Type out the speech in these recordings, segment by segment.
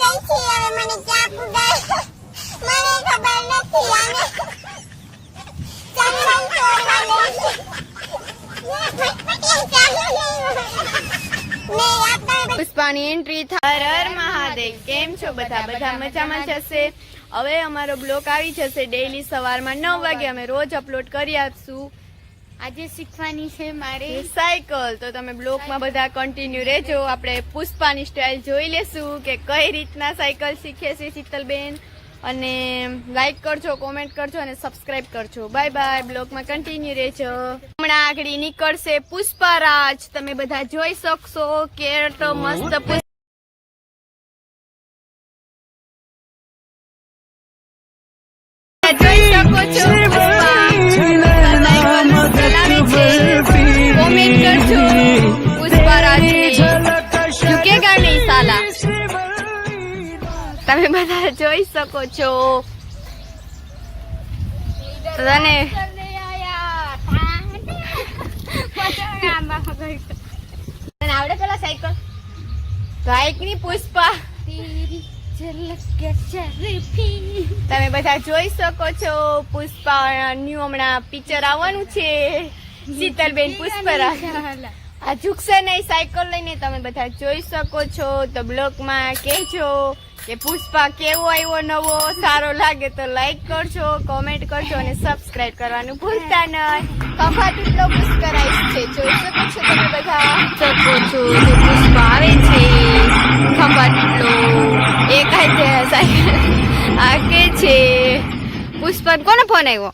ગઈ છે હવે મને ક્યાં પુગાય મને ખબર નથી આને ચંદન ચોરવા લઈ છે ફટફટિયા ચાલુ નહીં પુષ્પાની એન્ટ્રી હર હર મહાદેવ. કેમ છો બધા મજામાં જશે. હવે અમારો બ્લોગ આવી જશે ડેઈલી સવારમાં 9 વાગે. અમે રોજ અપલોડ કરી આપશું. આજે શીખવાની છે મારે સાયકલ, તો તમે બ્લોગમાં બધા કન્ટિન્યુ રહેજો. આપણે પુષ્પાની સ્ટાઇલ જોઈ લેશું કે કઈ રીતના સાયકલ શીખે છે શીતલબેન. અને લાઈક કરજો, કોમેન્ટ કરજો અને સબસ્ક્રાઇબ કરજો. Bye bye. બ્લોગમાં કન્ટિન્યુ રહેજો. હમણાં આગળ નીકળશે પુષ્પારાજ. તમે બધા જોઈ શકશો કે તો મસ્ત જોઈ શકો છો. કોમેન્ટ કરજો પુષ્પારાજની ઝુકેગા નહીં સાલા. તમે બધા જોઈ શકો છો. તને આવડે પેલા સાયકલ બાઈક ની પુષ્પા. તમે બધા જોઈ શકો છો પુષ્પા ન્યુ હમણાં પિક્ચર આવવાનું છે. શીતલબેન પુષ્પરાજ આ ઝુકશે નહીં સાયકલ લઈને. તમે બધા જોઈ શકો છો. તો બ્લોગમાં કહેજો કે પુષ્પા કેવો આવ્યો નવો. સારો લાગે તો લાઈક કરજો, કોમેન્ટ કરજો અને સબસ્ક્રાઇબ કરવાનું ભૂલતા નહીં. ખંભા તૂટલો પુષ્કરાઈશ છે. જોઈ શકો છો તમે બધા શકો છો તો પુષ્પા આવે છે. ખંભા તૂટલો એક સાયકલ આગે છે. પુષ્પા કોનો ફોન આવ્યો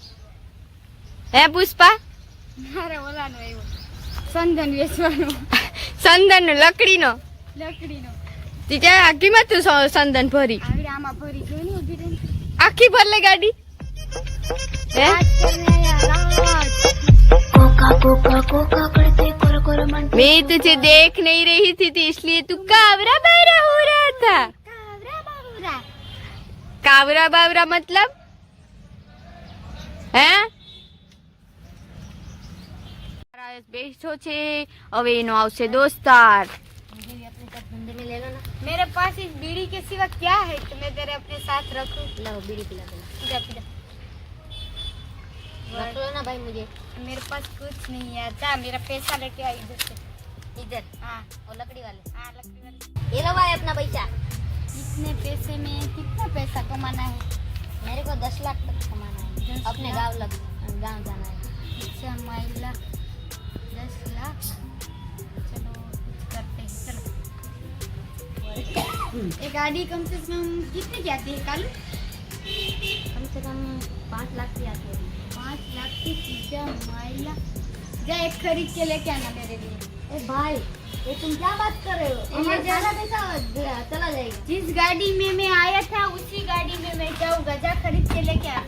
હે પુષ્પા? મારે ઓલાનો આવ્યો સંદન વેચવાનો. સંદન લકડીનો લકડીનો કિંમત તું સંદન ભરી આવી આમાં ભરી જોઈ ને ઉભી રહીને આખી ભર લે ગાડી હે? मैं तुझे देख नहीं रही थी इसलिए तू कावरा बावरा हो रहा था. कावरा बावरा मतलब હે? બેઠો છે હવે એનો આવશે દોસ્તાર. मेरे पास इस बीड़ी के सिवा क्या है तो मैं तेरे अपने साथ रखूं. लो बीड़ी पिला दो. पीला रख लो ना भाई मुझे. मेरे पास कुछ नहीं है. जा मेरा पैसा लेके आ इधर से. इधर हाँ वो लकड़ी वाले. हाँ लकड़ी वाले. ये लो भाई अपना पैसा. इतने पैसे में कितना पैसा कमाना है? मेरे को 10 लाख तक कमाना है. अपने गाँव जाना है. अच्छा महिला 10 लाख. चलो करते हैं. चलो एक गाड़ी कम से कम कितने की आती है कालू? कम से कम 5 लाख की आती है. 5 लाख की चीजें महिला. जा एक खरीद के लेके आना मेरे लिए. ए भाई ये तुम क्या बात कर रहे हो? हमें ज्यादा पैसा चला जाएगा. जिस गाड़ी में मैं आया था उसी गाड़ी में मैं जाऊंगा. जा खरीद के लेके आ.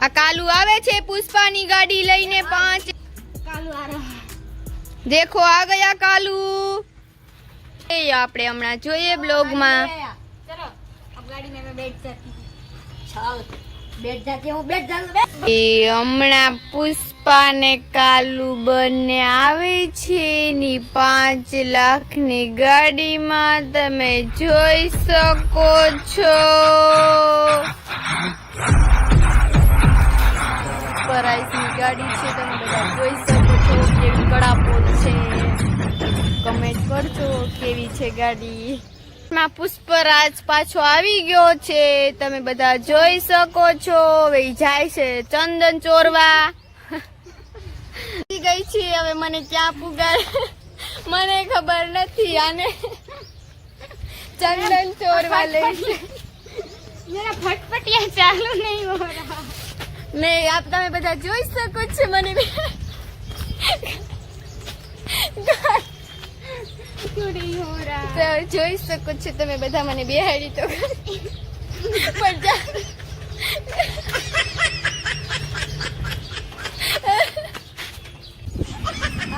આ કાલુ આવે છે પુષ્પાની ગાડી લઈને 5. कालू आ रहा है. દેખો આ ગયા કાલુ. એ આપણે હમણાં જોઈએ બ્લોગમાં. चलो अब गाड़ी में मैं बैठ जाती हूँ. चल बैठ जाती हूँ. बैठ जा. એ હમણાં પુષ્પા ને કાલુ બંને આવે છે ની 5 લાખની ગાડીમાં. તમે જોઈ શકો છો. પરાઈસની ગાડી છે. તમે બધા જોઈ શકો છો કેવી કડાપો છે. કમેન્ટ કરજો કેવી છે ગાડી. પુષ્પરાજ પાછો આવી ગયો છે. તમે બધા જોઈ શકો છો. હવે જાય છે ચંદન ચોરવા. ગઈ છે હવે મને ક્યાં પુગાડ મને ખબર નથી. આને ચંદન ચોરવા લે છે. मेरा फटफटिया चालू नहीं हो रहा. નહીં આપ તમે બધા જોઈ શકો છો. મને क्यों नहीं हो रहा? તો જોઈ શકો છો તમે બધા. મને બેહાડી તો પણ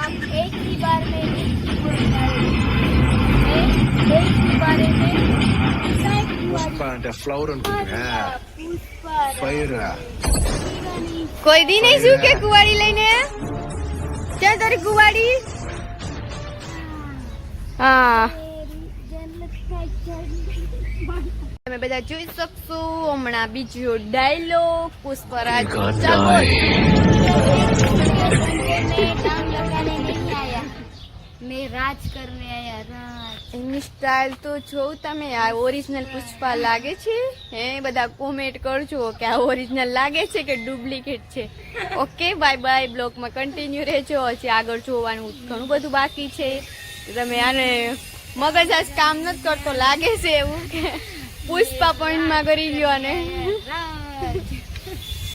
आप एक ही बार में एक ही बारे में Puspa and the flower and fire. કોઈ દી નહીં શું કે કુવાડી લઈને ક્યાં તારી કુવાડી? હા તમે બધા જોઈ શકશો હમણાં બીજો ડાયલોગ પુષ્પરાજ मैं डांग लगाने नहीं आया, मैं राज करने आया, राज. એની સ્ટાઇલ તો જોઉં તમે આ ઓરિજિનલ પુષ્પા લાગે છે હે બધા કોમેન્ટ કરજો કે આ ઓરિજિનલ લાગે છે કે ડુપ્લિકેટ છે. ઓકે બાય બાય, બ્લોગમાં કન્ટિન્યુ રહેજો. હજી આગળ જોવાનું ઘણું બધું બાકી છે. તમે આને મગજ આજ કામ નથી કરતો લાગે છે એવું કે પુષ્પા પોઈન્ટમાં કરી લ્યો. અને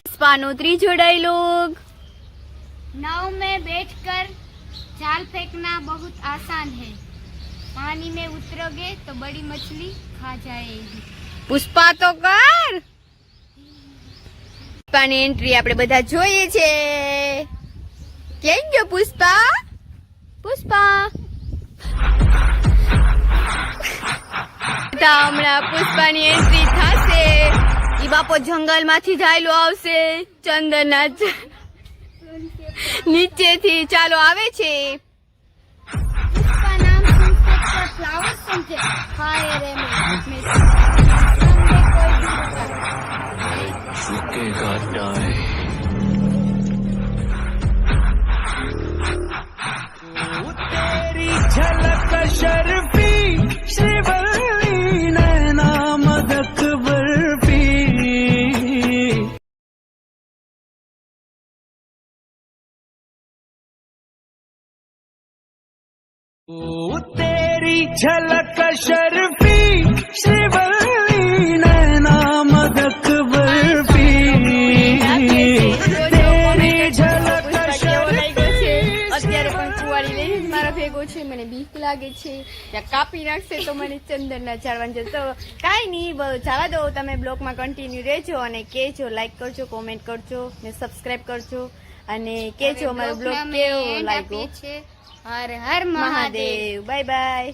પુષ્પાનો ત્રીજો ડાયલોગ. नाव में बैठकर जाल फेंकना बहुत आसान है, पानी में उतरोगे तो बड़ी मछली खा जाएगी. પુષ્પા તો કર. પુષ્પાની એન્ટ્રી આપણે બધા જોઈએ છે. કેમ ગયો પુષ્પા? પુષ્પા હમણાં પુષ્પાની એન્ટ્રી થશે. ઈ બાપો જંગલ માંથી જાયલો આવશે ચંદનના નીચેથી ચાલો આવે છે. उसका नाम सुनते तो फ्लावर समझे. हाय रे मैं कोई झुकेगा दाएं तेरी झलक शर्फी श्रीवल्ली नैना मदक बर्फी तेरी झलक शर्फी श्रीवल्ली नैना मदक बर्फी तेरी झलक અત્યારે પણ કુવાડી લઈને મારા ભેગો છે. મને બીક લાગે છે ત્યાં કાપી નાખશે તો મને ચંદન ના ચાળવાનું છે. તો કાંઈ નહીં, જવા દો. તમે બ્લોગમાં કન્ટિન્યુ રહેજો અને કેજો, લાઈક કરજો, કોમેન્ટ કરજો ને સબસ્ક્રાઇબ કરજો અને કેજો અમારો બ્લોગ કેવો લાગ્યો. હર હર મહાદેવ. મહાદેવ. Bye by.